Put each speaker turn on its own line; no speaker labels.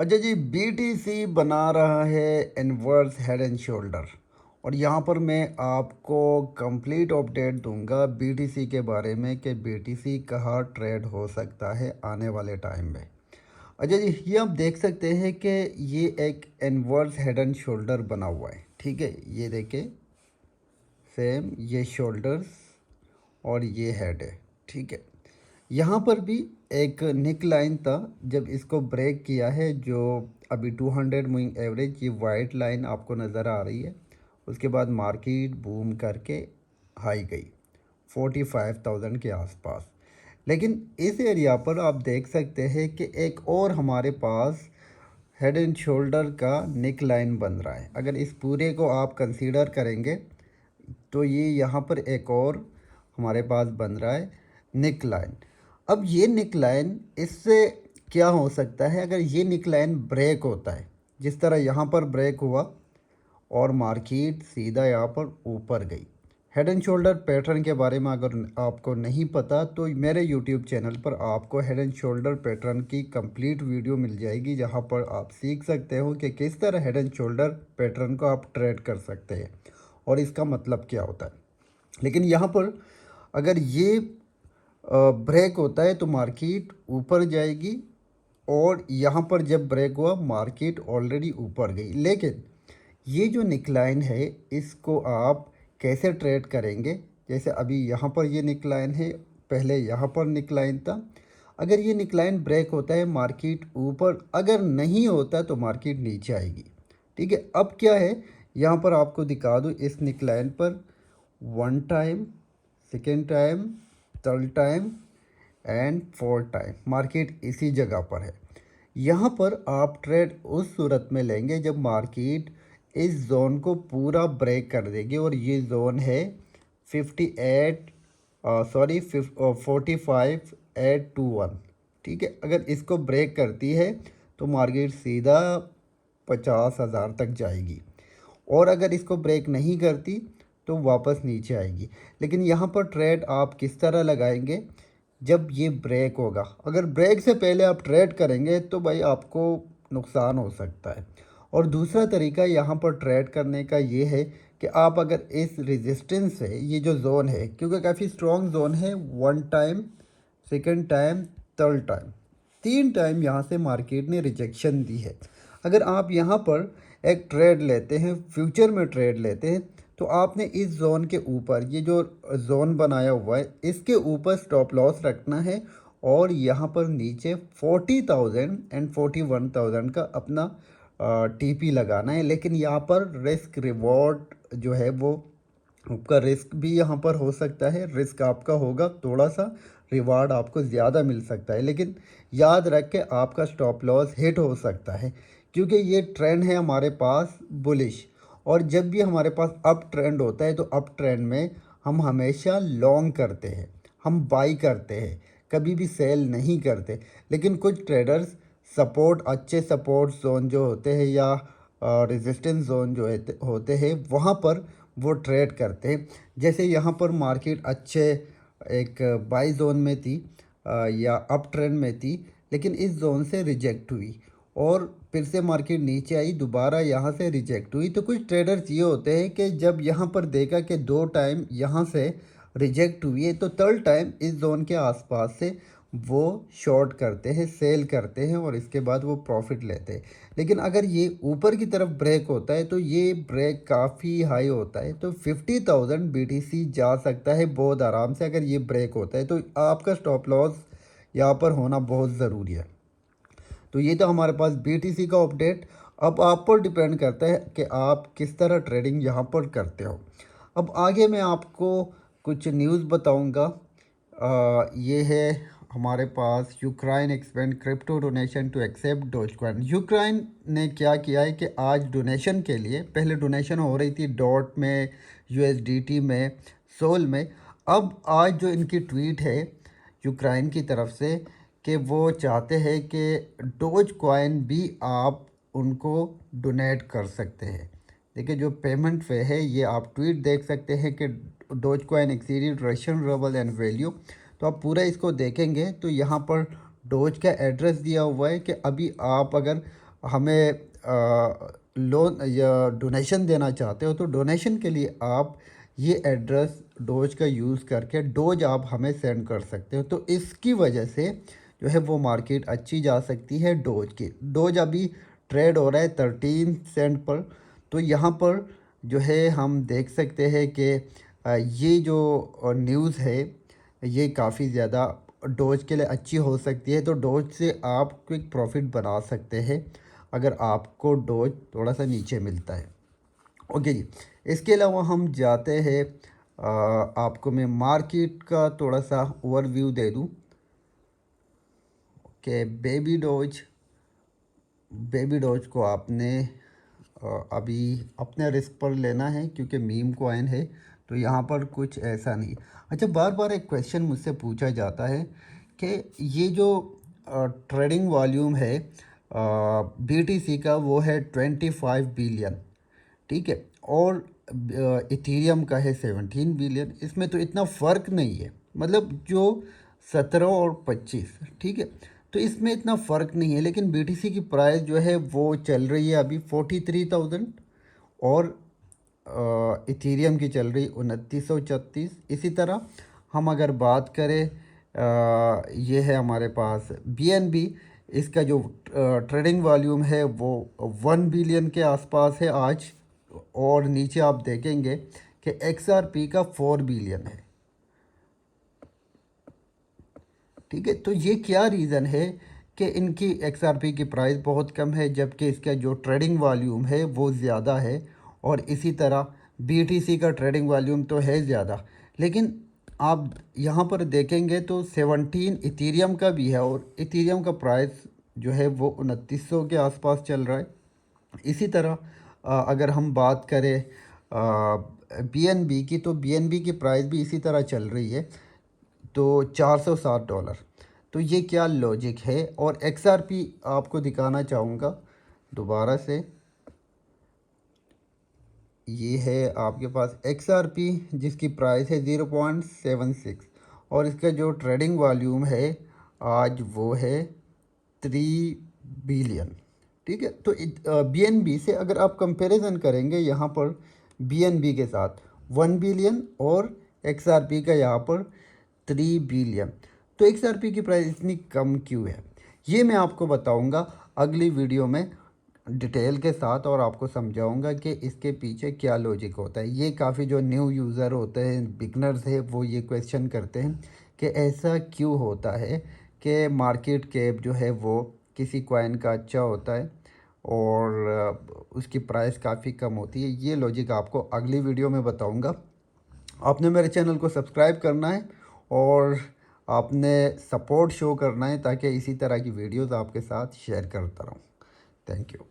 अच्छा जी, बीटीसी बना रहा है इन्वर्स हेड एंड शोल्डर। और यहाँ पर मैं आपको कंप्लीट अपडेट दूंगा बीटीसी के बारे में कि बीटीसी कहाँ ट्रेड हो सकता है आने वाले टाइम में। अच्छा जी, ये आप देख सकते हैं कि ये एक इन्वर्स हेड एंड शोल्डर बना हुआ है। ठीक है, ये देखें, सेम ये शोल्डर्स और ये हेड है। ठीक है, यहाँ पर भी एक नेक लाइन था। जब इसको ब्रेक किया है, जो अभी 200 मूविंग एवरेज, ये वाइट लाइन आपको नज़र आ रही है। उसके बाद मार्केट बूम करके हाई गई 45,000 के आसपास। लेकिन इस एरिया पर आप देख सकते हैं कि एक और हमारे पास हेड एंड शोल्डर का नेक लाइन बन रहा है। अगर इस पूरे को आप कंसीडर करेंगे तो ये यहाँ पर एक और हमारे पास बन रहा है नेक लाइन। अब ये नेक लाइन, इससे क्या हो सकता है अगर ये नेक लाइन ब्रेक होता है, जिस तरह यहाँ पर ब्रेक हुआ और मार्केट सीधा यहाँ पर ऊपर गई। हेड एंड शोल्डर पैटर्न के बारे में अगर आपको नहीं पता तो मेरे यूट्यूब चैनल पर आपको हेड एंड शोल्डर पैटर्न की कंप्लीट वीडियो मिल जाएगी, जहाँ पर आप सीख सकते हो कि किस तरह हेड एंड शोल्डर पैटर्न को आप ट्रेड कर सकते हैं और इसका मतलब क्या होता है। लेकिन यहाँ पर अगर ये ब्रेक होता है तो मार्केट ऊपर जाएगी, और यहाँ पर जब ब्रेक हुआ मार्केट ऑलरेडी ऊपर गई। लेकिन ये जो निकलाइन है, इसको आप कैसे ट्रेड करेंगे? जैसे अभी यहाँ पर ये निकलाइन है, पहले यहाँ पर निकलाइन था। अगर ये निकलाइन ब्रेक होता है मार्केट ऊपर, अगर नहीं होता तो मार्केट नीचे आएगी। ठीक है, अब क्या है, यहाँ पर आपको दिखा दूँ इस निकलाइन पर one time, second time, third time and fourth time market इसी जगह पर है। यहाँ पर आप ट्रेड उस सूरत में लेंगे जब मार्केट इस जोन को पूरा ब्रेक कर देगी, और ये जोन है 58 सॉरी 45,821। ठीक है, अगर इसको ब्रेक करती है तो मार्केट सीधा 50,000 तक जाएगी, और अगर इसको ब्रेक नहीं करती तो वापस नीचे आएगी। लेकिन यहाँ पर ट्रेड आप किस तरह लगाएंगे? जब ये ब्रेक होगा, अगर ब्रेक से पहले आप ट्रेड करेंगे तो भाई आपको नुकसान हो सकता है। और दूसरा तरीका यहाँ पर ट्रेड करने का ये है कि आप अगर इस रेजिस्टेंस से, ये जो जोन है क्योंकि काफ़ी स्ट्रॉन्ग जोन है, one time, second time, third time, तीन टाइम यहाँ से मार्केट ने रिजेक्शन दी है। अगर आप यहाँ पर एक ट्रेड लेते हैं, फ्यूचर में ट्रेड लेते हैं, तो आपने इस जोन के ऊपर, ये जो जोन बनाया हुआ है, इसके ऊपर स्टॉप लॉस रखना है, और यहाँ पर नीचे 40,000 एंड 41,000 का अपना टीपी लगाना है। लेकिन यहाँ पर रिस्क रिवॉर्ड जो है वो, आपका रिस्क भी यहाँ पर हो सकता है, रिस्क आपका होगा थोड़ा सा, रिवार्ड आपको ज़्यादा मिल सकता है। लेकिन याद रख के आपका स्टॉप लॉस हिट हो सकता है, क्योंकि ये ट्रेंड है हमारे पास बुलिश। और जब भी हमारे पास अप ट्रेंड होता है तो अप ट्रेंड में हम हमेशा लॉन्ग करते हैं, हम बाई करते हैं, कभी भी सेल नहीं करते। लेकिन कुछ ट्रेडर्स सपोर्ट, अच्छे सपोर्ट जोन जो होते हैं या रेजिस्टेंस जोन जो होते हैं, वहाँ पर वो ट्रेड करते हैं। जैसे यहाँ पर मार्केट अच्छे एक बाई जोन में थी या अप ट्रेंड में थी, लेकिन इस जोन से रिजेक्ट हुई और फिर से मार्केट नीचे आई, दोबारा यहाँ से रिजेक्ट हुई। तो कुछ ट्रेडर्स ये होते हैं कि जब यहाँ पर देखा कि दो टाइम यहाँ से रिजेक्ट हुई है, तो थर्ड टाइम इस जोन के आसपास से वो शॉर्ट करते हैं, सेल करते हैं, और इसके बाद वो प्रॉफिट लेते हैं। लेकिन अगर ये ऊपर की तरफ ब्रेक होता है तो ये ब्रेक काफ़ी हाई होता है, तो 50,000 BTC जा सकता है बहुत आराम से। अगर ये ब्रेक होता है तो आपका स्टॉप लॉस यहाँ पर होना बहुत ज़रूरी है। तो ये तो हमारे पास BTC का अपडेट। अब आप पर डिपेंड करता है कि आप किस तरह ट्रेडिंग यहाँ पर करते हो। अब आगे मैं आपको कुछ न्यूज़ बताऊँगा। ये है हमारे पास, Ukraine expand crypto donation to accept Dogecoin. Ukraine ने क्या किया है कि आज डोनेशन के लिए, पहले डोनेशन हो रही थी डॉट में, USDT में, सोल में। अब आज जो इनकी ट्वीट है यूक्रेन की तरफ से, कि वो चाहते हैं कि डोज कॉइन भी आप उनको डोनेट कर सकते हैं। देखिए, जो पेमेंट वे है, ये आप ट्वीट देख सकते हैं कि Dogecoin exceeded Russian rouble and value. तो आप पूरा इसको देखेंगे तो यहाँ पर डोज का एड्रेस दिया हुआ है कि अभी आप अगर हमें लोन या डोनेशन देना चाहते हो तो डोनेशन के लिए आप ये एड्रेस डोज का यूज़ करके डोज आप हमें सेंड कर सकते हो। तो इसकी वजह से जो है वो मार्केट अच्छी जा सकती है डोज की। डोज अभी ट्रेड हो रहा है 13 सेंट पर। तो यहाँ पर जो है हम देख सकते हैं कि ये जो न्यूज़ है ये काफ़ी ज़्यादा डोज के लिए अच्छी हो सकती है। तो डोज से आप क्विक प्रॉफिट बना सकते हैं अगर आपको डोज थोड़ा सा नीचे मिलता है। ओके जी, इसके अलावा हम जाते हैं आपको मैं मार्केट का थोड़ा सा ओवरव्यू दे दूं कि बेबी डॉज को आपने अभी अपने रिस्क पर लेना है क्योंकि मीम कॉइन है। तो यहाँ पर कुछ ऐसा नहीं। अच्छा, बार बार एक क्वेश्चन मुझसे पूछा जाता है कि ये जो ट्रेडिंग वॉल्यूम है बीटीसी का वो है 25 बिलियन, ठीक है, और इथीरियम का है 17 बिलियन। इसमें तो इतना फ़र्क नहीं है, मतलब जो 17 और 25, ठीक है, तो इसमें इतना फ़र्क नहीं है। लेकिन बीटीसी की प्राइस जो है वो चल रही है अभी 43,000 और इथीरियम की चल रही 2936। इसी तरह हम अगर बात करें ये है हमारे पास बीएनबी, इसका जो ट्रेडिंग वॉल्यूम है वो 1 बिलियन के आसपास है आज। और नीचे आप देखेंगे कि एक्सआरपी का 4 बिलियन है, ठीक है। तो ये क्या रीज़न है कि इनकी एक्सआरपी की प्राइस बहुत कम है जबकि इसका जो ट्रेडिंग वॉल्यूम है वो ज़्यादा है। और इसी तरह बीटीसी का ट्रेडिंग वॉल्यूम तो है ज़्यादा, लेकिन आप यहाँ पर देखेंगे तो 17 इथीरियम का भी है और इथीरियम का प्राइस जो है वो 2900 के आसपास चल रहा है। इसी तरह अगर हम बात करें बीएनबी की, तो बीएनबी की प्राइस भी इसी तरह चल रही है, तो $460। तो ये क्या लॉजिक है। और एक्सआरपी आपको दिखाना चाहूँगा दोबारा से। ये है आपके पास एक्सआरपी जिसकी प्राइस है 0.76 और इसका जो ट्रेडिंग वॉल्यूम है आज वो है 3 बिलियन, ठीक है। तो बीएनबी से अगर आप कंपैरिजन करेंगे यहाँ पर बीएनबी के साथ 1 बिलियन और एक्सआरपी का यहाँ पर 3 बिलियन, तो एक्सआरपी की प्राइस इतनी कम क्यों है ये मैं आपको बताऊंगा अगली वीडियो में डिटेल के साथ, और आपको समझाऊंगा कि इसके पीछे क्या लॉजिक होता है। ये काफ़ी जो न्यू यूज़र होते हैं, बिगनर्स है, वो ये क्वेश्चन करते हैं कि ऐसा क्यों होता है कि मार्केट कैप जो है वो किसी कॉइन का अच्छा होता है और उसकी प्राइस काफ़ी कम होती है। ये लॉजिक आपको अगली वीडियो में बताऊंगा। आपने मेरे चैनल को सब्सक्राइब करना है और आपने सपोर्ट शो करना है ताकि इसी तरह की वीडियोस आपके साथ शेयर करता रहूं। Thank you.